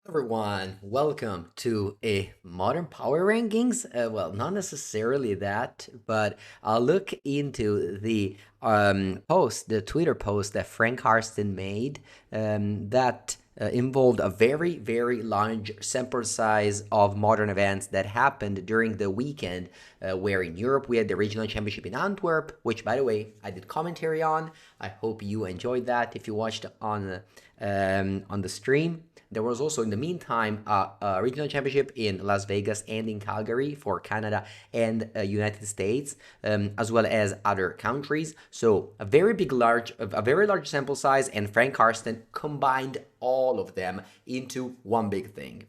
Everyone, welcome to a modern power rankings. Well, not necessarily that, but I'll look into the the Twitter post that Frank Harston made that involved a very, very large sample size of modern events that happened during the weekend, where in Europe we had the regional championship in Antwerp, which, by the way, I did commentary on. I hope you enjoyed that if you watched on the stream. There was also, in the meantime, a regional championship in Las Vegas and in Calgary for Canada and United States, as well as other countries. So a very large sample size, and Frank Karsten combined all of them into one big thing.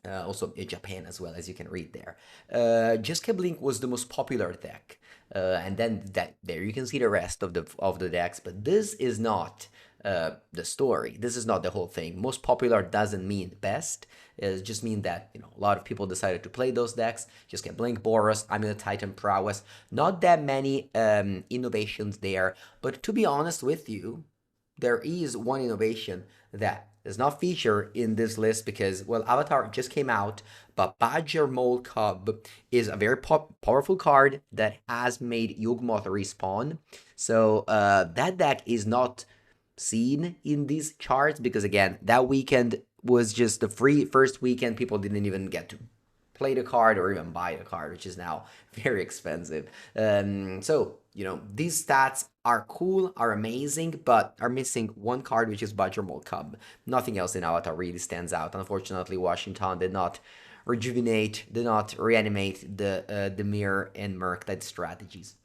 Also in Japan as well, as you can read there. Jeskai Blink was the most popular deck, and then there you can see the rest of the decks. But this is not the story. This is not the whole thing. Most popular doesn't mean best. It just means that a lot of people decided to play those decks. Jeskai Blink, Boros, Amulet Titan, Prowess. Not that many innovations there, but to be honest with you, there is one innovation that is not featured in this list because, well, Avatar just came out, but Badger Mole Cub is a very powerful card that has made Yogmoth respawn. So that deck is not seen in these charts because, again, that weekend was just the free first weekend. People didn't even get to play the card or even buy the card, which is now very expensive. These stats are cool, are amazing, but are missing one card, which is Badger Mole Cub. Nothing else in Avatar really stands out. Unfortunately, Washington did not did not reanimate the Mirror and Murktide strategies.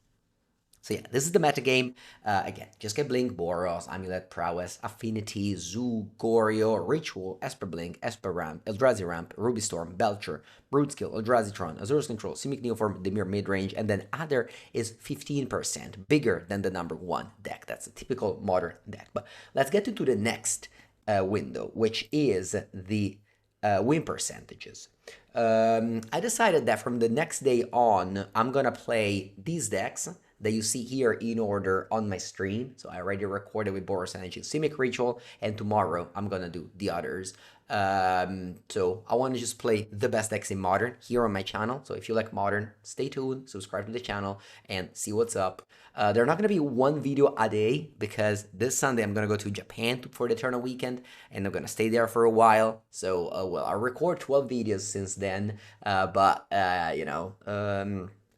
So yeah, this is the metagame. Again, Jeskai Blink, Boros, Amulet, Prowess, Affinity, Zoo, Goryo, Ritual, Esper Blink, Esper Ramp, Eldrazi Ramp, Ruby Storm, Belcher, Brute Skill, Eldrazi Tron, Azur's Control, Simic Neoform, Dimir Midrange, and then other is 15% bigger than the number one deck. That's a typical modern deck. But let's get into the next window, which is the win percentages. I decided that from the next day on, I'm gonna play these decks that you see here in order on my stream. So I already recorded with Boros Energy Simic Ritual, and tomorrow I'm gonna do the others. So I want to just play the best decks in Modern here on my channel. So if you like Modern, stay tuned, subscribe to the channel, and see what's up. They're not gonna be one video a day because this Sunday I'm gonna go to Japan for the Eternal Weekend, and I'm gonna stay there for a while. So well, I'll record 12 videos since then, but I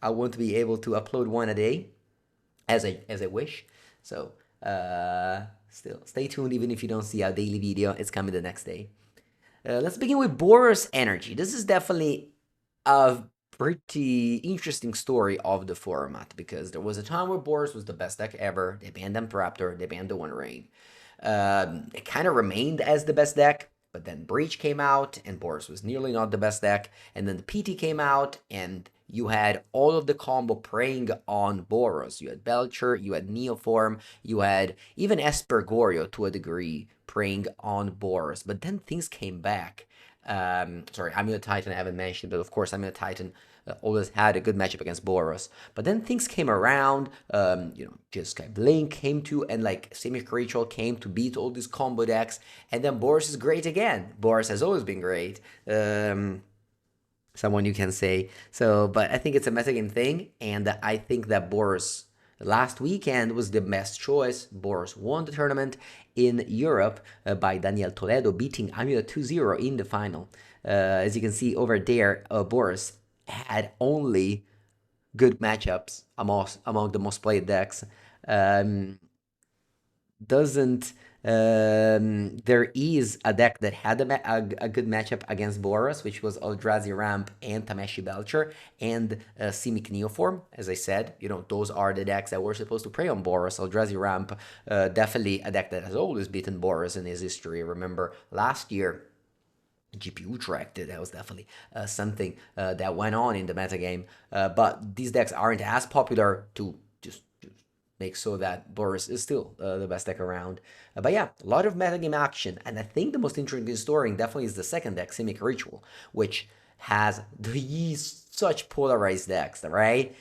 won't be able to upload one a day as I wish. So still stay tuned. Even if you don't see a daily video, it's coming the next day. Let's begin with Boros Energy. This is definitely a pretty interesting story of the format because there was a time where Boros was the best deck ever. They banned Raptor, they banned the One Rain. It kind of remained as the best deck, but then Breach came out and Boros was nearly not the best deck. And then the PT came out and you had all of the combo preying on Boros. You had Belcher, you had Neoform, you had even Esper Goryo to a degree preying on Boros. But then things came back. Sorry, Amulet Titan I haven't mentioned, but of course Amulet Titan always had a good matchup against Boros. But then things came around, Jeskai Blink came to, and like Simic Ritual came to beat all these combo decks, and then Boros is great again. Boros has always been great. Someone you can say. So, but I think it's a metagame thing, and I think that Boros last weekend was the best choice. Boros won the tournament in Europe by Daniel Toledo, beating Amulet 2-0 in the final. As you can see over there, Boros had only good matchups among the most played decks. Doesn't there is a deck that had a good matchup against Boros, which was Eldrazi Ramp and Tameshi Belcher and Simic Neoform. As I said, those are the decks that were supposed to prey on Boros. Eldrazi Ramp, definitely a deck that has always beaten Boros in his history. Remember last year, GPU tracked it. That was definitely something that went on in the metagame. But these decks aren't as popular to just make so that Boros is still the best deck around. But yeah, a lot of metagame action. And I think the most interesting story definitely is the second deck, Simic Ritual, which has these such polarized decks, right?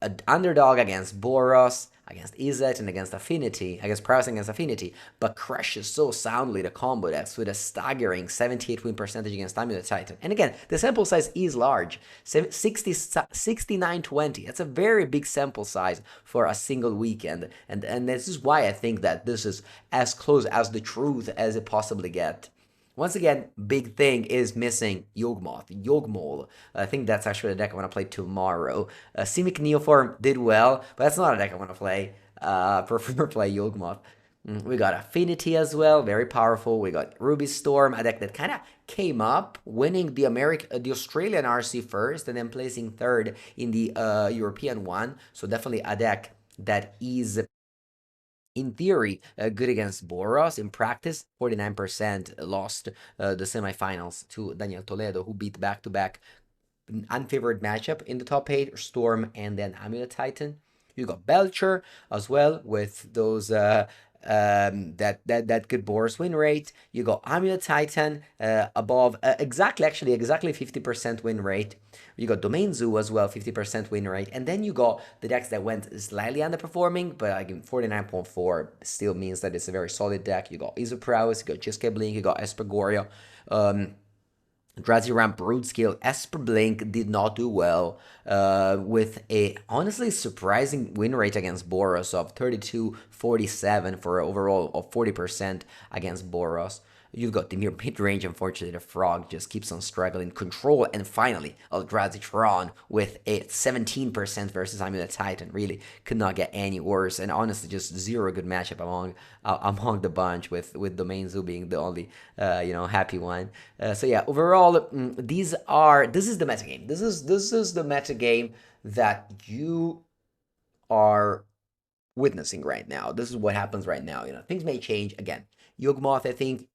An underdog against Boros, against Izzet and against Affinity, against Prowess against Affinity, but crushes so soundly the combo decks with a staggering 78 win percentage against Amulet Titan. And again, the sample size is large, 69-20. That's a very big sample size for a single weekend, and this is why I think that this is as close as the truth as it possibly gets. Once again, big thing is missing Yogmoth. I think that's actually a deck I want to play tomorrow. Simic Neoform did well, but that's not a deck I want to play. Prefer play Yogmoth. We got Affinity as well, very powerful. We got Ruby Storm, a deck that kind of came up, winning the Australian RC first, and then placing third in the European one. So definitely a deck that is, in theory, good against Boros. In practice, 49% lost the semifinals to Daniel Toledo, who beat back-to-back unfavored matchup in the top 8, Storm and then Amulet Titan. You got Belcher as well with those that good Boros win rate. You got Amulet Titan above exactly 50% win rate. You got Domain Zoo as well, 50% win rate. And then you got the decks that went slightly underperforming, but again, 49.4 still means that it's a very solid deck. You got Isoprowess, you got Jiske Blink, you got Espergoria. Draziram Broodskill, Esper Blink did not do well with a honestly surprising win rate against Boros of 32-47 for overall of 40% against Boros. You've got the near mid-range, unfortunately, the Frog just keeps on struggling. Control, and finally, Eldrazi Tron with a 17% versus Amulet Titan. Really could not get any worse, and honestly, just zero good matchup among the bunch, with Domain Zoo being the only, happy one. So yeah, overall, this is the metagame. This is the metagame that you are witnessing right now. This is what happens right now. Things may change again. Yogmoth, I think,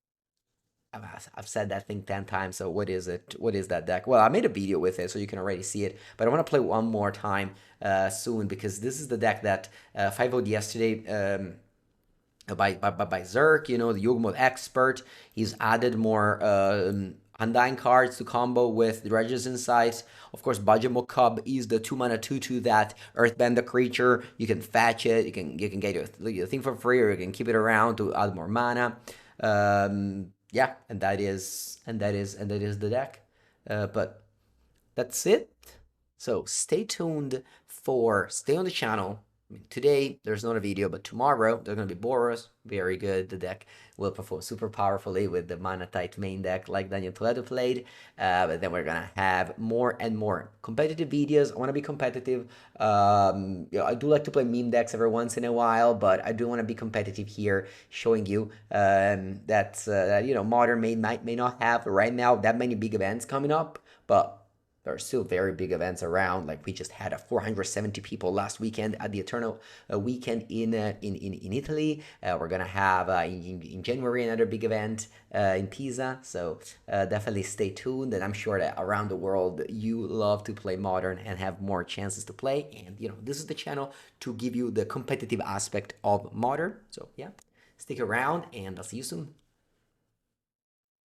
I've said that thing 10 times, so what is it? What is that deck? Well, I made a video with it, so you can already see it, but I want to play one more time soon, because this is the deck that 5-0'd yesterday by Zerk, the Yogmoth expert. He's added more Undying cards to combo with the Dredge's Insight. Of course, Bajamo Cub is the 2-mana 2/2 that earthbend the creature. You can fetch it, you can get your thing for free, or you can keep it around to add more mana. Yeah, and that is the deck. But that's it. So stay tuned stay on the channel. Today there's not a video, but tomorrow there's gonna be Boros. Very good. The deck will perform super powerfully with the mana tight main deck like Daniel Toledo played. But then we're gonna have more and more competitive videos. I want to be competitive. I do like to play meme decks every once in a while, but I do want to be competitive here, showing you that Modern may not have right now that many big events coming up, but there are still very big events around. Like, we just had 470 people last weekend at the Eternal weekend in Italy. We're gonna have in January another big event in Pisa. So definitely stay tuned. And I'm sure that around the world you love to play Modern and have more chances to play. And this is the channel to give you the competitive aspect of Modern. So yeah, stick around, and I'll see you soon.